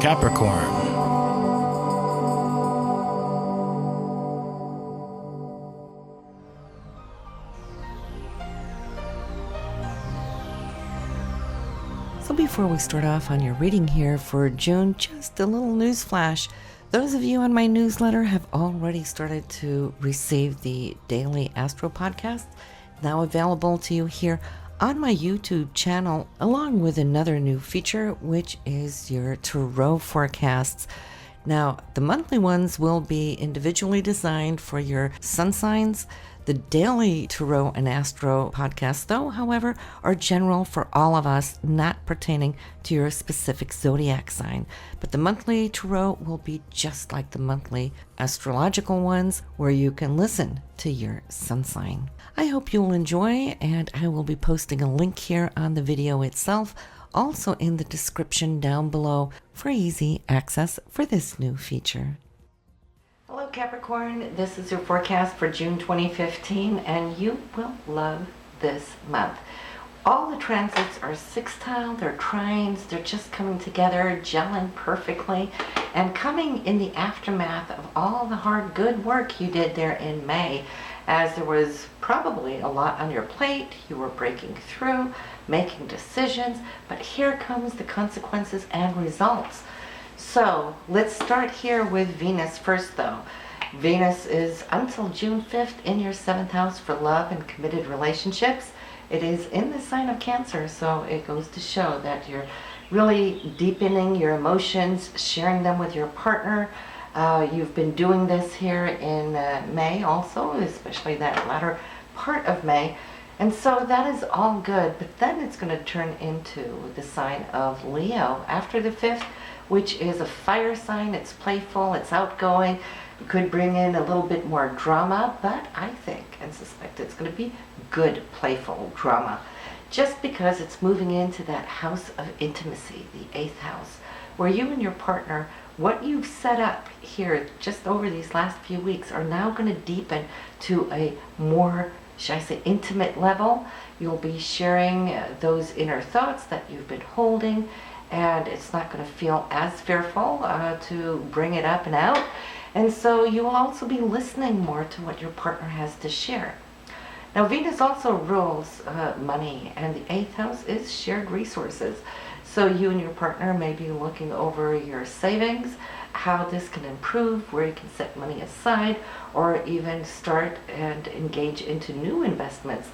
Capricorn. So before we start off on your reading here for June, just a little news flash. Those of you on my newsletter have already started to receive the daily Astro podcast, now available to you here on my YouTube channel, along with another new feature, which is your tarot forecasts. Now, the monthly ones will be individually designed for your sun signs. The daily Tarot and Astro podcasts, though, however, are general for all of us, not pertaining to your specific zodiac sign. But the monthly Tarot will be just like the monthly astrological ones, where you can listen to your sun sign. I hope you'll enjoy, and I will be posting a link here on the video itself, also in the description down below, for easy access for this new feature. Hello Capricorn, this is your forecast for June 2015, and you will love this month. All the transits are sextile, they're trines, they're just coming together, gelling perfectly, and coming in the aftermath of all the hard good work you did there in May, as there was probably a lot on your plate. You were breaking through, making decisions, but here comes the consequences and results. So let's start here with Venus first, though. Venus is until June 5th in your 7th house for love and committed relationships. It is in the sign of Cancer, so it goes to show that you're really deepening your emotions, sharing them with your partner. You've been doing this here in May also, especially that latter part of May. And so that is all good, but then it's going to turn into the sign of Leo after the 5th, which is a fire sign. It's playful, it's outgoing. It could bring in a little bit more drama, but I think and suspect it's going to be good, playful drama, just because it's moving into that house of intimacy, the 8th house, where you and your partner, what you've set up here just over these last few weeks, are now going to deepen to a more, should I say, intimate level. You'll be sharing those inner thoughts that you've been holding, and it's not going to feel as fearful to bring it up and out. And so you will also be listening more to what your partner has to share. Now, Venus also rules money, and the 8th house is shared resources. So you and your partner may be looking over your savings, how this can improve, where you can set money aside, or even start and engage into new investments.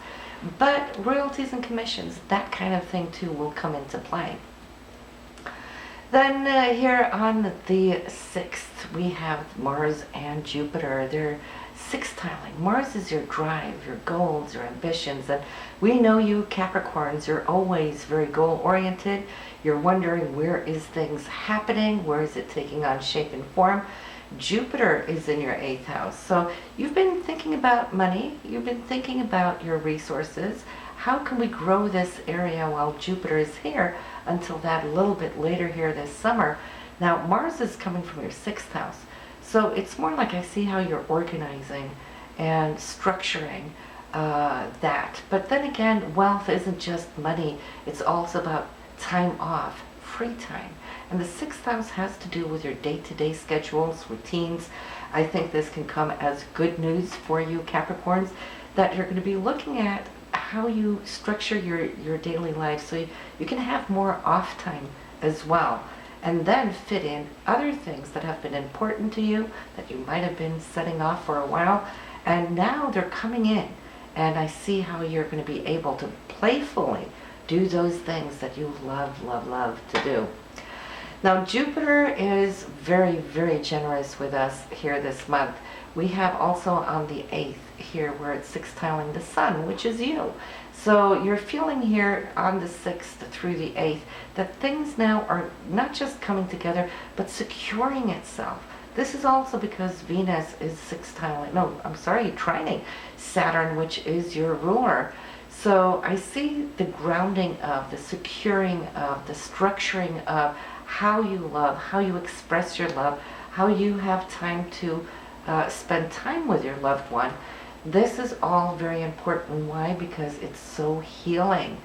But royalties and commissions, that kind of thing too, will come into play. Then here on the 6th, we have Mars and Jupiter. They're sextiling. Mars is your drive, your goals, your ambitions. And we know you Capricorns, you're always very goal-oriented. You're wondering, where is things happening? Where is it taking on shape and form? Jupiter is in your 8th house. So you've been thinking about money. You've been thinking about your resources. How can we grow this area while Jupiter is here until that a little bit later here this summer? Now, Mars is coming from your 6th house. So it's more like I see how you're organizing and structuring that. But then again, wealth isn't just money. It's also about time off, free time. And the 6th house has to do with your day-to-day schedules, routines. I think this can come as good news for you Capricorns, that you're going to be looking at how you structure your daily life so you can have more off time as well, and then fit in other things that have been important to you that you might have been setting off for a while, and now they're coming in, and I see how you're going to be able to playfully do those things that you love to do. Now, Jupiter is very, very generous with us here this month. We have also on the 8th here where it's sextiling the sun, which is you. So you're feeling here on the 6th through the 8th that things now are not just coming together, but securing itself. This is also because Venus is trining Saturn, which is your ruler. So I see the grounding of, the securing of, the structuring of how you love, how you express your love, how you have time to spend time with your loved one. This is all very important. Why? Because it's so healing.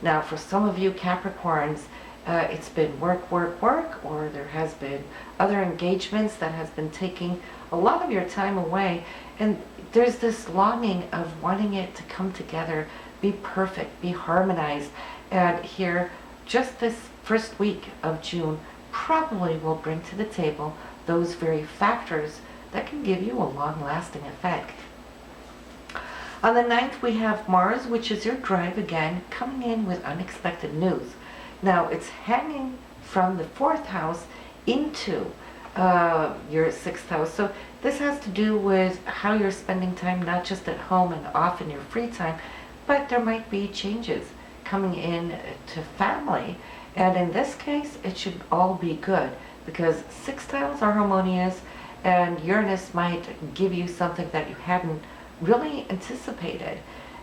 Now, for some of you Capricorns, it's been work, work, work, or there has been other engagements that has been taking a lot of your time away. And there's this longing of wanting it to come together, be perfect, be harmonized. And here, just this first week of June probably will bring to the table those very factors that can give you a long-lasting effect. On the 9th, we have Mars, which is your drive again, coming in with unexpected news. Now, it's hanging from the 4th house into your 6th house. So this has to do with how you're spending time, not just at home and off in your free time, but there might be changes coming in to family. And in this case, it should all be good because sextiles are harmonious and Uranus might give you something that you hadn't really anticipated.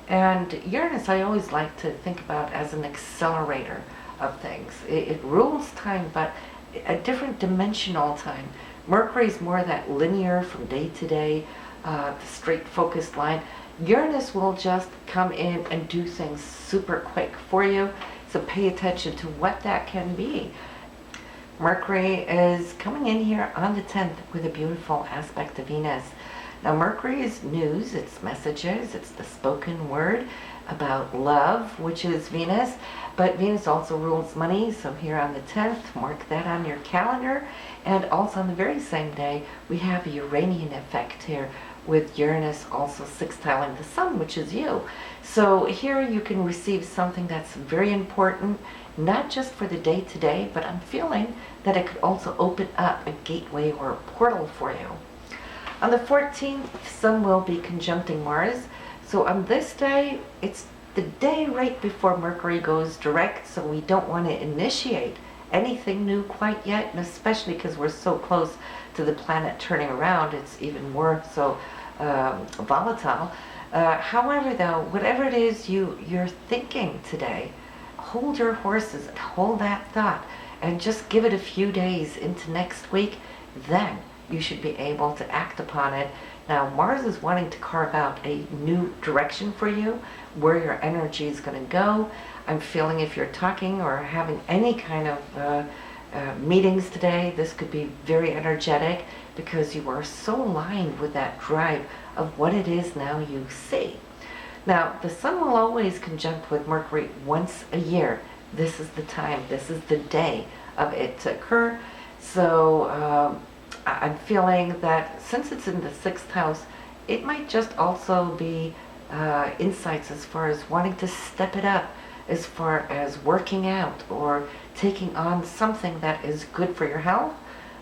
And Uranus, I always like to think about as an accelerator of things. It rules time, but a different dimensional time. Mercury is more that linear from day to day, the straight focused line. Uranus will just come in and do things super quick for you, so pay attention to what that can be. Mercury is coming in here on the 10th with a beautiful aspect to Venus. Now Mercury is news, it's messages, it's the spoken word about love, which is Venus, but Venus also rules money, so here on the 10th, mark that on your calendar. And also on the very same day, we have a Uranian effect here with Uranus also sextiling the Sun, which is you. So here you can receive something that's very important, not just for the day-to-day, but I'm feeling that it could also open up a gateway or a portal for you. On the 14th, Sun will be conjuncting Mars. So on this day, it's the day right before Mercury goes direct, so we don't want to initiate anything new quite yet, and especially because we're so close to the planet turning around, it's even more so volatile. However, though, whatever it is you're thinking today, hold your horses, hold that thought, and just give it a few days into next week. Then you should be able to act upon it. Now, Mars is wanting to carve out a new direction for you, where your energy is going to go. I'm feeling if you're talking or having any kind of meetings today, this could be very energetic because you are so aligned with that drive of what it is now you see. Now, the Sun will always conjunct with Mercury once a year. This is the time, this is the day of it to occur. So I'm feeling that since it's in the 6th house, it might just also be insights as far as wanting to step it up, as far as working out or taking on something that is good for your health,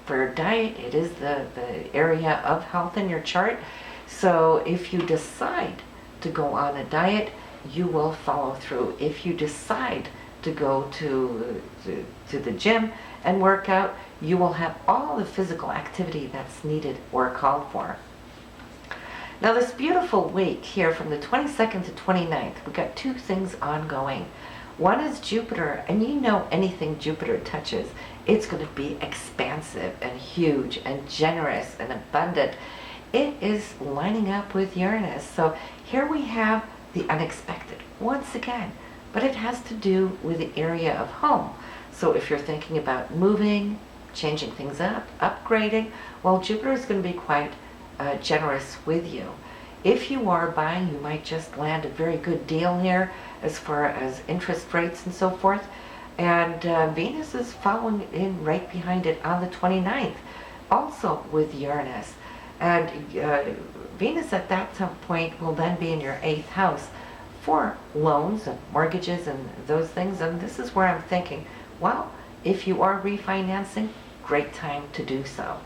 for your diet. It is the area of health in your chart. So if you decide to go on a diet, you will follow through. If you decide to go to the gym and work out, you will have all the physical activity that's needed or called for. Now this beautiful week here from the 22nd to 29th, we've got two things ongoing. One is Jupiter, and you know anything Jupiter touches, it's going to be expansive and huge and generous and abundant. It is lining up with Uranus. So here we have the unexpected once again, but it has to do with the area of home. So if you're thinking about moving, changing things up, upgrading, well, Jupiter is going to be quite generous with you. If you are buying, you might just land a very good deal here as far as interest rates and so forth. And Venus is following in right behind it on the 29th, also with Uranus. And Venus at that point will then be in your 8th house for loans and mortgages and those things. And this is where I'm thinking, well, if you are refinancing, great time to do so.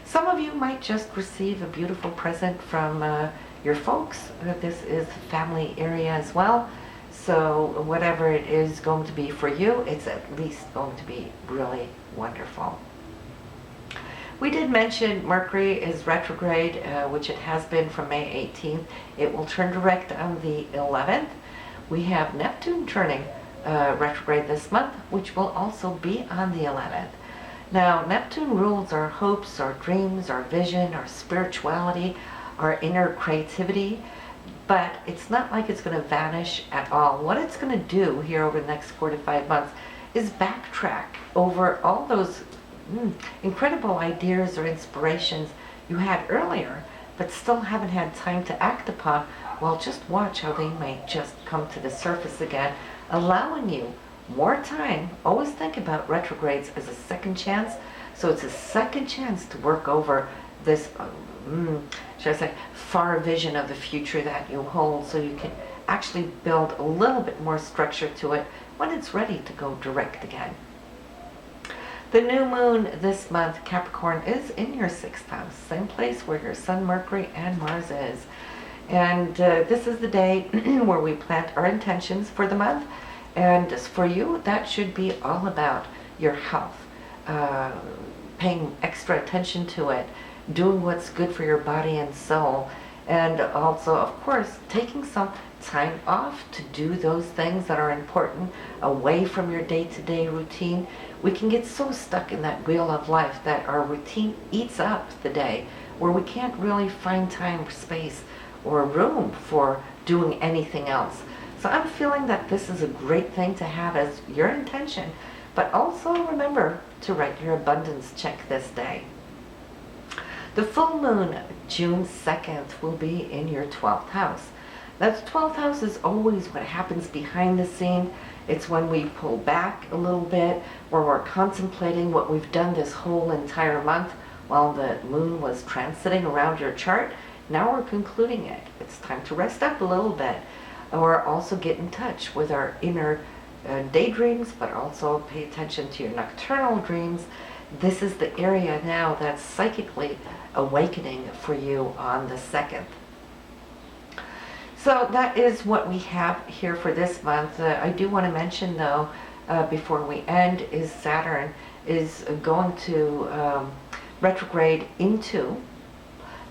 Some of you might just receive a beautiful present from your folks. This is family area as well. So whatever it is going to be for you, it's at least going to be really wonderful. We did mention Mercury is retrograde, which it has been from May 18th. It will turn direct on the 11th. We have Neptune turning retrograde this month, which will also be on the 11th. Now, Neptune rules our hopes, our dreams, our vision, our spirituality, our inner creativity, but it's not like it's going to vanish at all. What it's going to do here over the next 4 to 5 months is backtrack over all those incredible ideas or inspirations you had earlier, but still haven't had time to act upon. Well, just watch how they may just come to the surface again, allowing you more time. Always think about retrogrades as a second chance. So it's a second chance to work over this, should I say, far vision of the future that you hold, so you can actually build a little bit more structure to it when it's ready to go direct again. The new moon this month, Capricorn, is in your 6th house, same place where your Sun, Mercury, and Mars is. And this is the day where we plant our intentions for the month. And for you, that should be all about your health, paying extra attention to it, doing what's good for your body and soul, and also, of course, taking some time off to do those things that are important away from your day-to-day routine. We can get so stuck in that wheel of life that our routine eats up the day, where we can't really find time, space, or room for doing anything else. So I'm feeling that this is a great thing to have as your intention, but also remember to write your abundance check this day. The full moon, June 2nd, will be in your 12th house. That 12th house is always what happens behind the scene. It's when we pull back a little bit, where we're contemplating what we've done this whole entire month while the moon was transiting around your chart. Now we're concluding it. It's time to rest up a little bit, or also get in touch with our inner daydreams, but also pay attention to your nocturnal dreams. This is the area now that's psychically awakening for you on the 2nd. So that is what we have here for this month. I do want to mention, though, before we end, is Saturn is going to retrograde into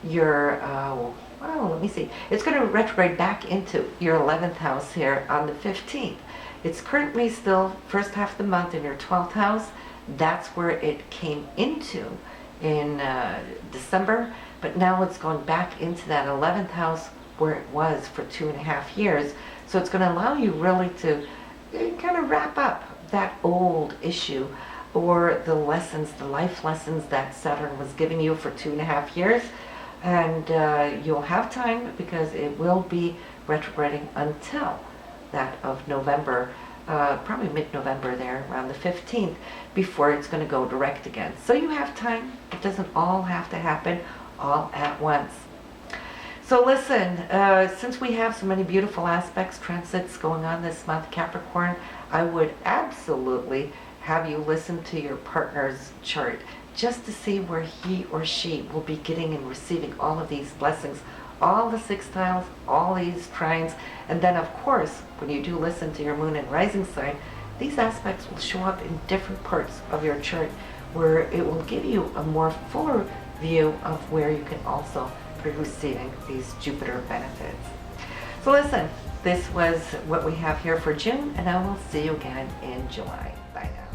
your, let me see. It's going to retrograde back into your 11th house here on the 15th. It's currently still first half of the month in your 12th house. That's where it came into in December, but now it's going back into that 11th house where it was for 2.5 years. So it's going to allow you really to kind of wrap up that old issue, or the lessons, the life lessons that Saturn was giving you for 2.5 years. And you'll have time, because it will be retrograding until that of November, probably mid-November there, around the 15th, before it's going to go direct again. So you have time. It doesn't all have to happen all at once. So listen, since we have so many beautiful aspects, transits going on this month, Capricorn, I would absolutely have you listen to your partner's chart, just to see where he or she will be getting and receiving all of these blessings, all the sextiles, all these trines. And then, of course, when you do listen to your moon and rising sign, these aspects will show up in different parts of your chart, where it will give you a more fuller view of where you can also be receiving these Jupiter benefits. So listen, this was what we have here for June, and I will see you again in July. Bye now.